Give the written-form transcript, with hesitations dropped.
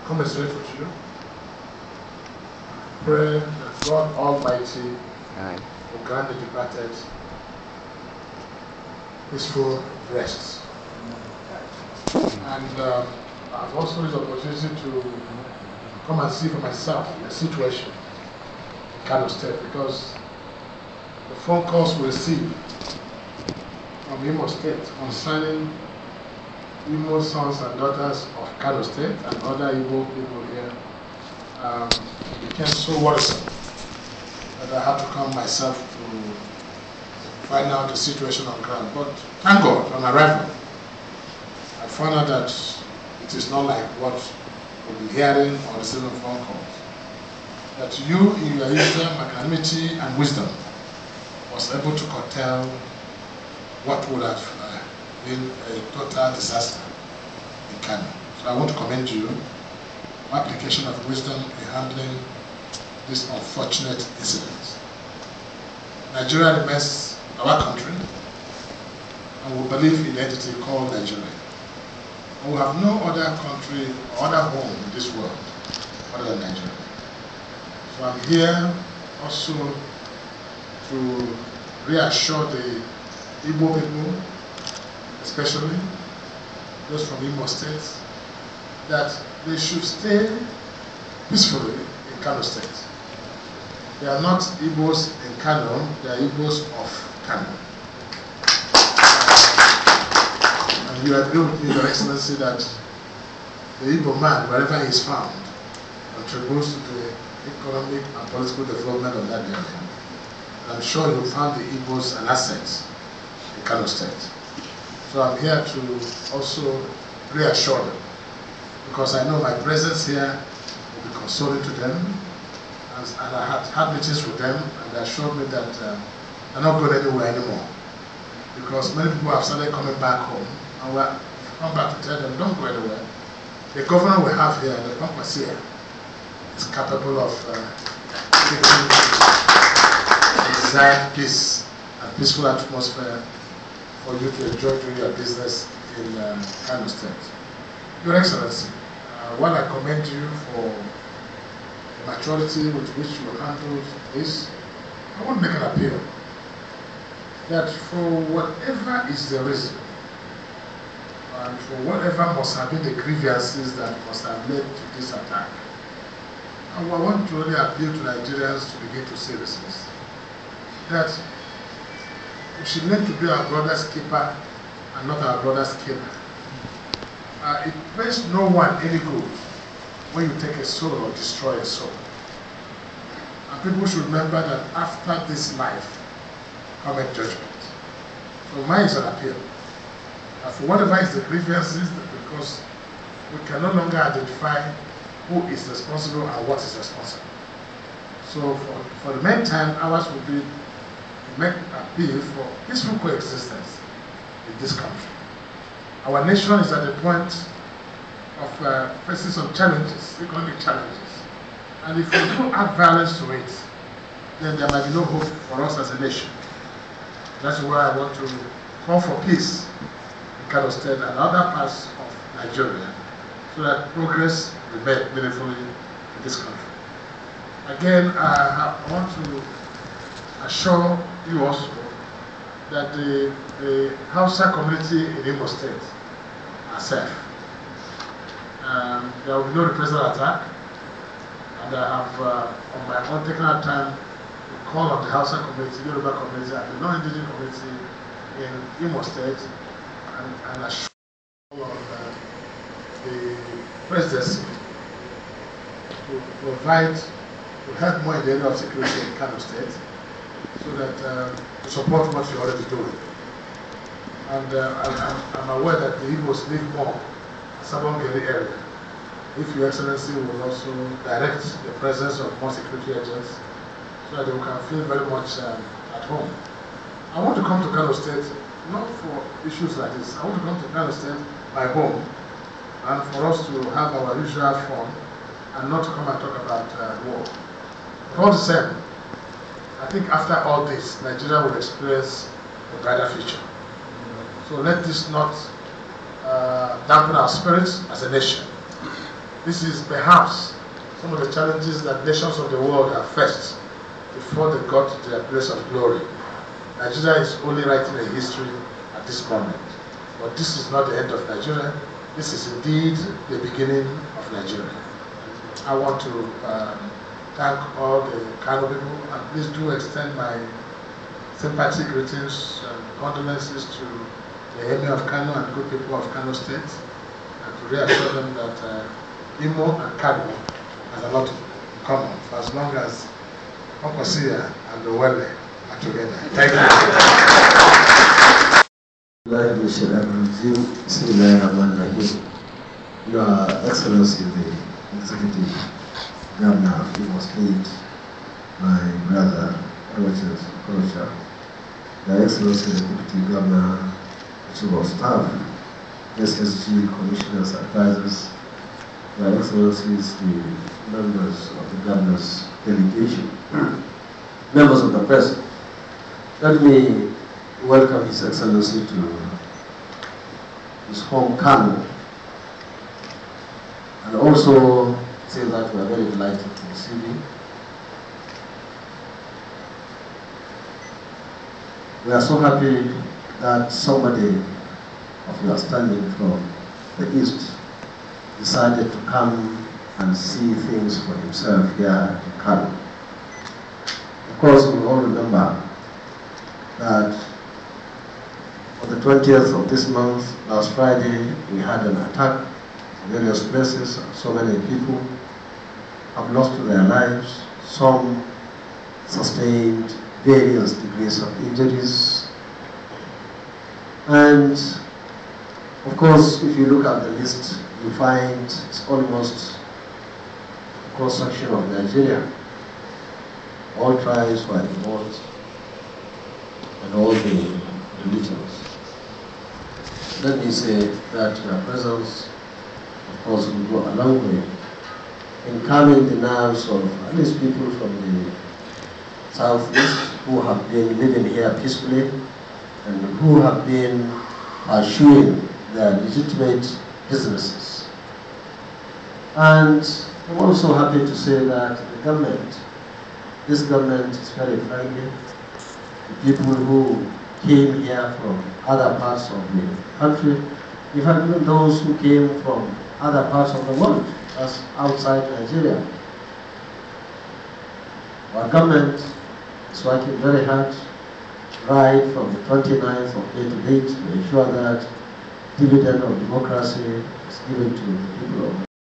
commiserate with you. Pray that God Almighty will grant the departed peaceful rest. And I've also used the opportunity to come and see for myself the situation in Kano State, because the phone calls we receive from Imo State concerning Imo sons and daughters of Kano State and other Igbo people here became so worrisome that I had to come myself to find out the situation on ground. But thank God, on arrival, I found out that it is not like what we'll be hearing or receiving phone calls. That you, in your usual magnanimity and wisdom, was able to curtail what would have been a total disaster in Kano. So I want to commend you for application of wisdom in handling this unfortunate incident. Nigeria remains our country, and we believe in the entity called Nigeria. And we have no other country or other home in this world other than Nigeria. So I'm here also to reassure the Igbo people, especially those from Imo State, that they should stay peacefully in Kano State. They are not Igbos in Kano, they are Igbos of Kano. And you agree with me, Your Excellency, that the Igbo man, wherever he is found, contributes to the economic and political development of that area. And I'm sure you found the Igbos an asset in Kano State. So I'm here to also reassure them, because I know my presence here will be consoling to them, and I had meetings with them, and they assured me that they're not going anywhere anymore, because many people have started coming back home, and we're come back to tell them, don't go anywhere. The governor we have here, the Pampasia, is capable of taking the desired peace and peaceful atmosphere for you to enjoy doing your business in Kano State. Your Excellency, while I commend you for the maturity with which you handled this, I want to make an appeal that for whatever is the reason, and for whatever must have been the grievances that must have led to this attack, I want to really appeal to Nigerians to begin to say this, that we should learn to be our brother's keeper and not our brother's killer. It makes no one any good when you take a soul or destroy a soul. And people should remember that after this life cometh judgment. So mine is an appeal. And for whatever is the grievances, because we can no longer identify who is responsible and what is responsible. So for the meantime, ours will be to make an appeal for peaceful coexistence in this country. Our nation is at the point of facing some challenges, economic challenges. And if we don't add violence to it, then there might be no hope for us as a nation. That's why I want to call for peace in Kano State and other parts of Nigeria, so that progress will be made meaningfully in this country. Again, I want to assure you also that the Hausa community in Imo State are safe. There will be no reprisal attack, and I have, on my own technical time, to call on the Hausa community, Yoruba community, and the non-indigenous community in Imo State, and assure of the presidency to provide, to help more in the area of security in Kano State, so that to support what you're already doing. And I'm aware that the Igbos need more in Sabongeri area. If Your Excellency will also direct the presence of more security agents, so that they can feel very much at home. I want to come to Kano State, not for issues like this. I want to come to Kano State, my home, and for us to have our usual fun, and not to come and talk about war. But all the same, I think after all this, Nigeria will experience a brighter future. So let this not dampen our spirits as a nation. This is perhaps some of the challenges that nations of the world have faced before they got to their place of glory. Nigeria is only writing a history at this moment. But this is not the end of Nigeria. This is indeed the beginning of Nigeria. I want to thank all the Kano people, and please do extend my sympathy, greetings, and condolences to the Emir of Kano and good people of Kano State, and to reassure them that Imo and Kano has a lot in common for as long as Okosia and Owele are together. Thank you. Your Excellency, the Executive Governor of Imo State, my brother, Rochas, Okorocha, Your Excellency, the Deputy Governor, Chief of Staff, SSG, Commissioners, Advisors, Your Excellencies, the members of the Governor's delegation, members of the press, let me welcome His Excellency to his home, Kano, and also say that we are very delighted to receive you. We are so happy that somebody of your standing from the East decided to come and see things for himself here in Kano. Of course, we all remember that on the 20th of this month, last Friday, we had an attack in various places. So many people have lost their lives. Some sustained various degrees of injuries. And of course, if you look at the list, you find it's almost a cross-section of Nigeria. All tribes were involved and all the religions. Let me say that your presence, of course, will go a long way in calming the nerves of at least people from the southeast who have been living here peacefully and who have been pursuing their legitimate businesses. And I'm also happy to say that the government, this government is very friendly. The people who came here from other parts of the country, in fact, even those who came from other parts of the world, as outside Nigeria. Our government is working very hard, right from the 29th of May to date, to ensure that dividend of democracy is given to the people of